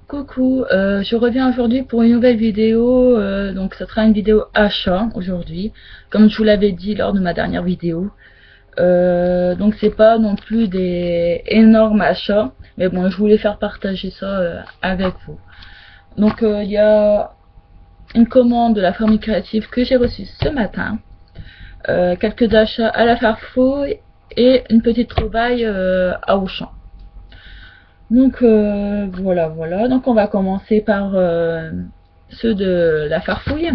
Coucou, je reviens aujourd'hui pour une nouvelle vidéo, donc ça sera une vidéo achat aujourd'hui, comme je vous l'avais dit lors de ma dernière vidéo. Donc c'est pas non plus des énormes achats, mais bon, je voulais faire partager ça avec vous. Donc il y a une commande de la Famille Créative que j'ai reçue ce matin, quelques achats à la Farfouille et une petite trouvaille à Auchan. Donc voilà, donc on va commencer par ceux de la Farfouille.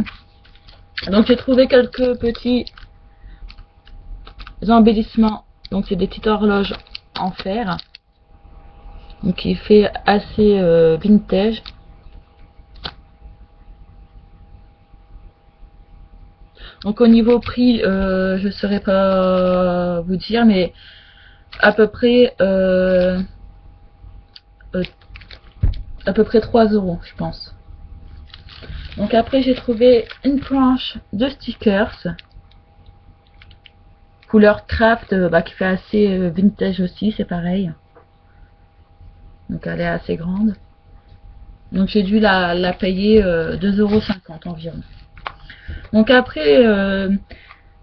Donc j'ai trouvé quelques petits embellissements, donc c'est des petites horloges en fer, donc qui fait assez vintage. Donc au niveau prix, je ne saurais pas vous dire, mais à peu près 3 euros, je pense. Donc après j'ai trouvé une planche de stickers couleur craft, qui fait assez vintage aussi, c'est pareil. Donc elle est assez grande. Donc j'ai dû la payer 2,50 € environ. Donc après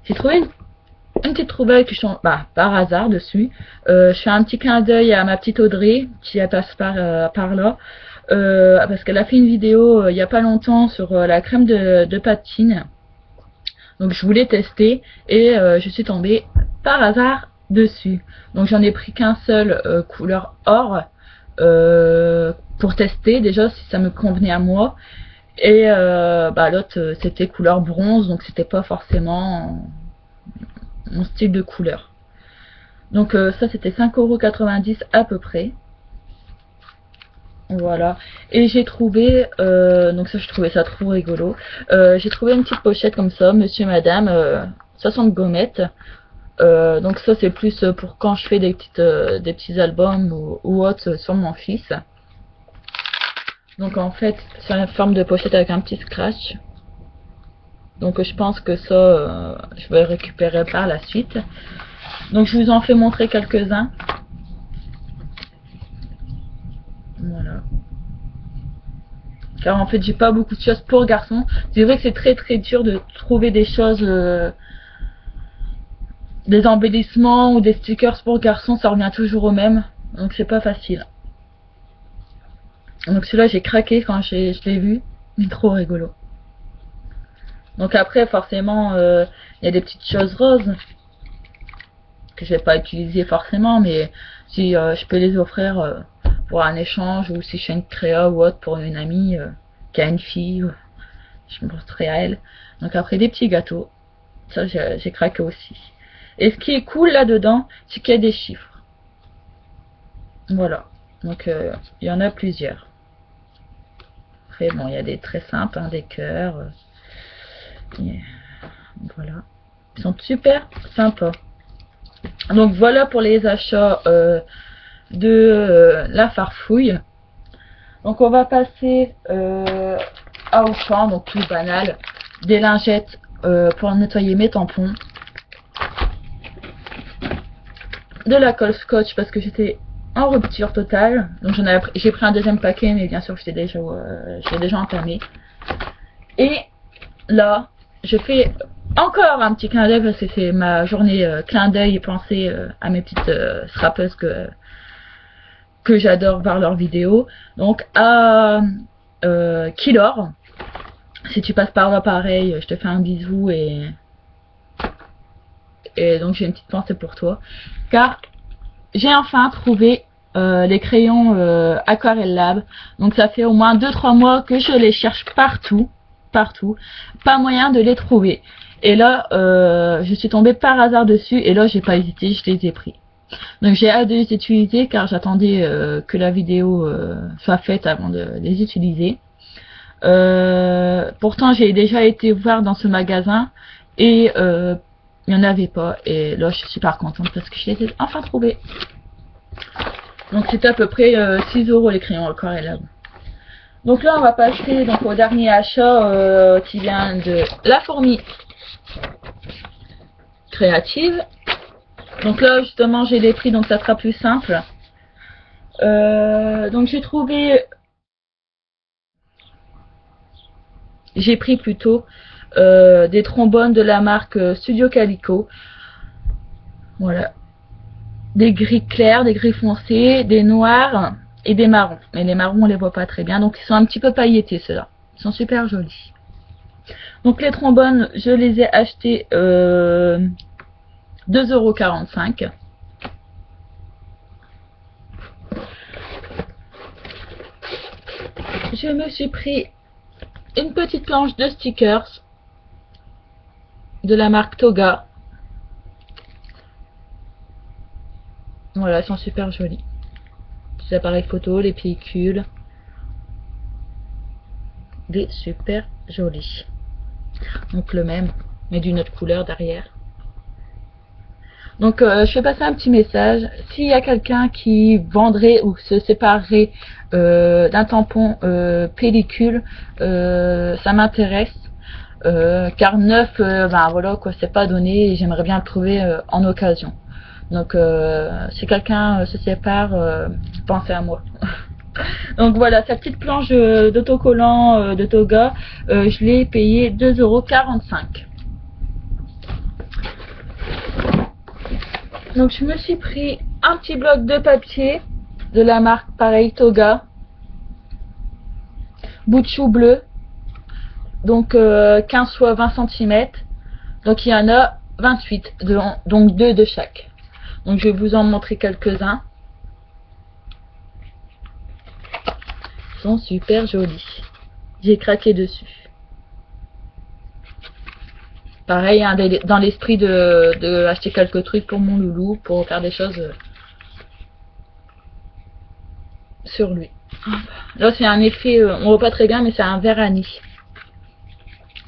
j'ai trouvé une petite trouvaille que je tombe par hasard dessus. Je fais un petit clin d'œil à ma petite Audrey qui passe par là. Parce qu'elle a fait une vidéo il n'y a pas longtemps sur la crème de patine. Donc je voulais tester et je suis tombée par hasard dessus. Donc j'en ai pris qu'un seul couleur or pour tester déjà si ça me convenait à moi. Et l'autre c'était couleur bronze, donc c'était pas forcément mon style de couleur. Donc ça c'était 5,90 € à peu près. Voilà, et j'ai trouvé, donc ça je trouvais ça trop rigolo, j'ai trouvé une petite pochette comme ça, monsieur madame, 60 gommettes. Donc ça c'est plus pour quand je fais des petits albums ou autres sur mon fils. Donc en fait c'est une forme de pochette avec un petit scratch. Donc je pense que ça je vais récupérer par la suite. Donc je vous en fais montrer quelques-uns. Voilà. Car en fait j'ai pas beaucoup de choses pour garçons. C'est vrai que c'est très dur de trouver des choses, des embellissements ou des stickers pour garçons, ça revient toujours au même. Donc c'est pas facile. Donc celui-là j'ai craqué quand je l'ai vu. Il est trop rigolo. Donc après forcément il y a des petites choses roses que je vais pas utiliser forcément, mais si je peux les offrir pour un échange, ou si je fais une créa ou autre pour une amie qui a une fille, je me montrerai à elle. Donc après des petits gâteaux, ça j'ai craqué aussi. Et ce qui est cool là dedans, c'est qu'il y a des chiffres. Voilà, donc il y en a plusieurs. Après bon, il y a des très simples, hein, des cœurs. Voilà, ils sont super sympas. Donc voilà pour les achats de la Farfouille. Donc on va passer à Auchan, donc plus banal, des lingettes pour nettoyer mes tampons, de la colle scotch parce que j'étais en rupture totale, donc j'ai pris un deuxième paquet, mais bien sûr je l'ai déjà entamé. Et là je fais encore un petit clin d'œil parce que c'est ma journée clin d'œil et penser à mes petites scrappeuses que j'adore voir leurs vidéos. Donc à Kilor, si tu passes par là pareil, je te fais un bisou et donc j'ai une petite pensée pour toi, car j'ai enfin trouvé les crayons Aquarelle Lab. Donc ça fait au moins 2-3 mois que je les cherche partout, pas moyen de les trouver. Et là je suis tombée par hasard dessus et là j'ai pas hésité, je les ai pris. Donc j'ai hâte de les utiliser car j'attendais que la vidéo soit faite avant de les utiliser. Pourtant j'ai déjà été voir dans ce magasin et il n'y en avait pas, et là je suis super contente parce que je les ai enfin trouvés. Donc c'était à peu près 6 € les crayons Aquarelle Lab. Donc là on va passer donc au dernier achat qui vient de la Fourmi Créative. Donc là justement j'ai les prix, donc ça sera plus simple. Donc j'ai trouvé J'ai pris plutôt des trombones de la marque Studio Calico. Voilà. Des gris clairs, des gris foncés, des noirs et des marrons. Mais les marrons, on les voit pas très bien. Donc, ils sont un petit peu pailletés, ceux-là. Ils sont super jolis. Donc, les trombones, je les ai achetés 2,45 €. Je me suis pris une petite planche de stickers de la marque Toga. Voilà, elles sont super jolies. Les appareils photo, les pellicules. Des super jolies. Donc le même, mais d'une autre couleur derrière. Donc je fais passer un petit message. S'il y a quelqu'un qui vendrait ou se séparerait d'un tampon pellicule, ça m'intéresse. Car neuf, ben voilà quoi, c'est pas donné et j'aimerais bien le trouver en occasion. Donc si quelqu'un se sépare, pensez à moi. Donc voilà, cette petite planche d'autocollant de Toga, je l'ai payé 2,45 €. Donc je me suis pris un petit bloc de papier de la marque pareil Toga, bout de chou bleu, donc 15 x 20 cm, donc il y en a 28, donc 2 de chaque. Donc je vais vous en montrer quelques-uns. Ils sont super jolis. J'ai craqué dessus. Pareil, hein, dans l'esprit de acheter quelques trucs pour mon loulou, pour faire des choses sur lui. Là c'est un effet, on voit pas très bien, mais c'est un vert anis.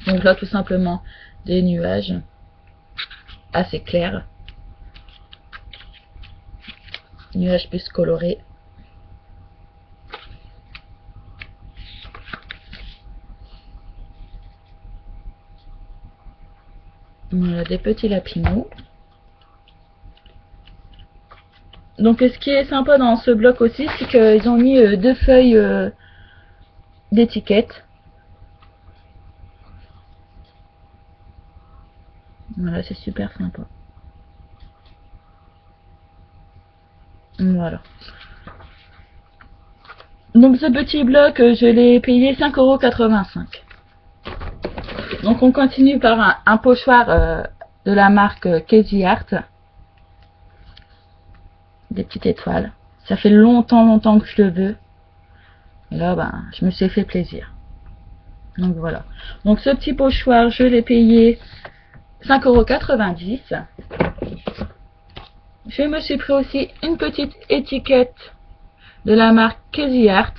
Donc là tout simplement des nuages assez clairs. Nuages plus colorés. Voilà, des petits lapinous. Donc ce qui est sympa dans ce bloc aussi, c'est qu'ils ont mis 2 feuilles d'étiquettes. Voilà, c'est super sympa. Voilà. Donc ce petit bloc, je l'ai payé 5,85 €. Donc on continue par un pochoir de la marque Crazy Art. Des petites étoiles. Ça fait longtemps que je le veux. Et là, ben, je me suis fait plaisir. Donc voilà. Donc ce petit pochoir, je l'ai payé 5,90 €. Je me suis pris aussi une petite étiquette de la marque Crazy Art.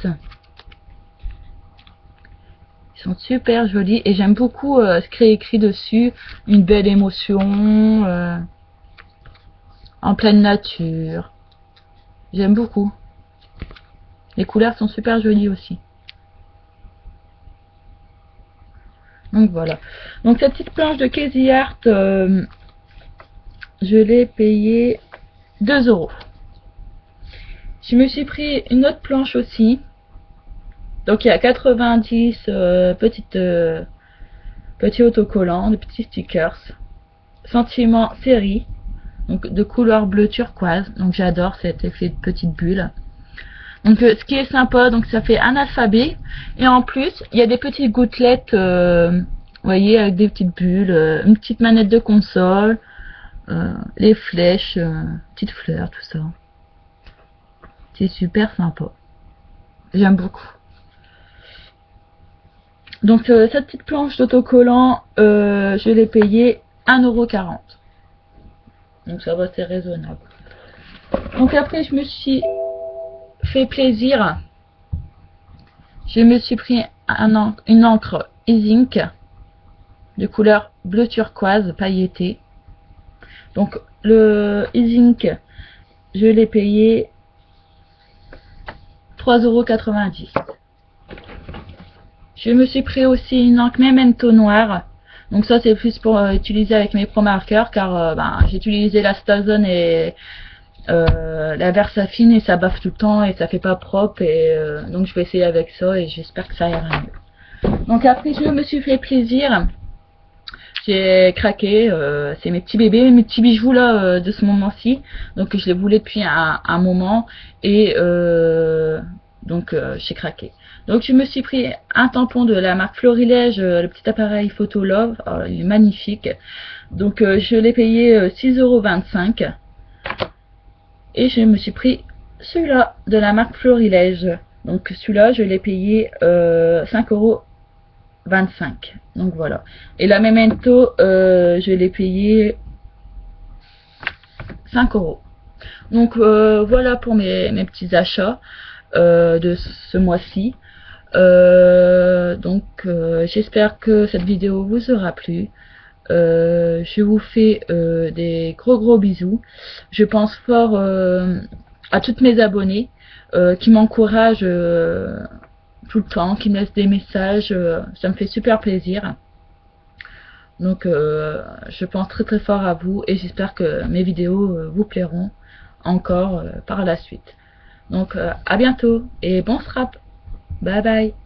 Ils sont super jolis et j'aime beaucoup ce qui est écrit dessus. Une belle émotion, en pleine nature. J'aime beaucoup. Les couleurs sont super jolies aussi. Donc voilà. Donc cette petite planche de Crazy Art, je l'ai payée 2 €. Je me suis pris une autre planche aussi. Donc il y a 90 petits autocollants, de petits stickers. Sentiment série, donc de couleur bleu turquoise. Donc j'adore cet effet de petite bulle. Donc ce qui est sympa, donc ça fait un alphabet et en plus il y a des petites gouttelettes, vous voyez, avec des petites bulles, une petite manette de console, les flèches, petites fleurs, tout ça. C'est super sympa. J'aime beaucoup. Donc cette petite planche d'autocollant, je l'ai payée 1,40 €. Donc ça va, c'est raisonnable. Donc après je me suis fait plaisir. Je me suis pris une encre e-ink de couleur bleu turquoise pailletée. Donc le e-ink, je l'ai payé 3,90 €. Je me suis pris aussi une encre Memento noire. Donc ça c'est plus pour utiliser avec mes pro marqueurs, car j'ai utilisé la Stazone et la Versafine et ça baffe tout le temps et ça fait pas propre, et donc je vais essayer avec ça et j'espère que ça ira mieux. Donc après je me suis fait plaisir. J'ai craqué, c'est mes petits bébés, mes petits bijoux là de ce moment-ci. Donc je les voulais depuis un moment et donc j'ai craqué. Donc je me suis pris un tampon de la marque Florilège, le petit appareil Photo Love. Oh, il est magnifique. Donc je l'ai payé 6,25 €. Et je me suis pris celui-là de la marque Florilège. Donc celui-là je l'ai payé 5,25 €. Donc voilà. Et la Memento, je l'ai payé 5 €. Donc voilà pour mes petits achats de ce mois-ci. Donc j'espère que cette vidéo vous aura plu. Je vous fais des gros bisous. Je pense fort à toutes mes abonnées qui m'encouragent tout le temps, qui me laissent des messages. Ça me fait super plaisir. Donc je pense très fort à vous et j'espère que mes vidéos vous plairont encore par la suite. Donc à bientôt et bon scrap. Bye bye.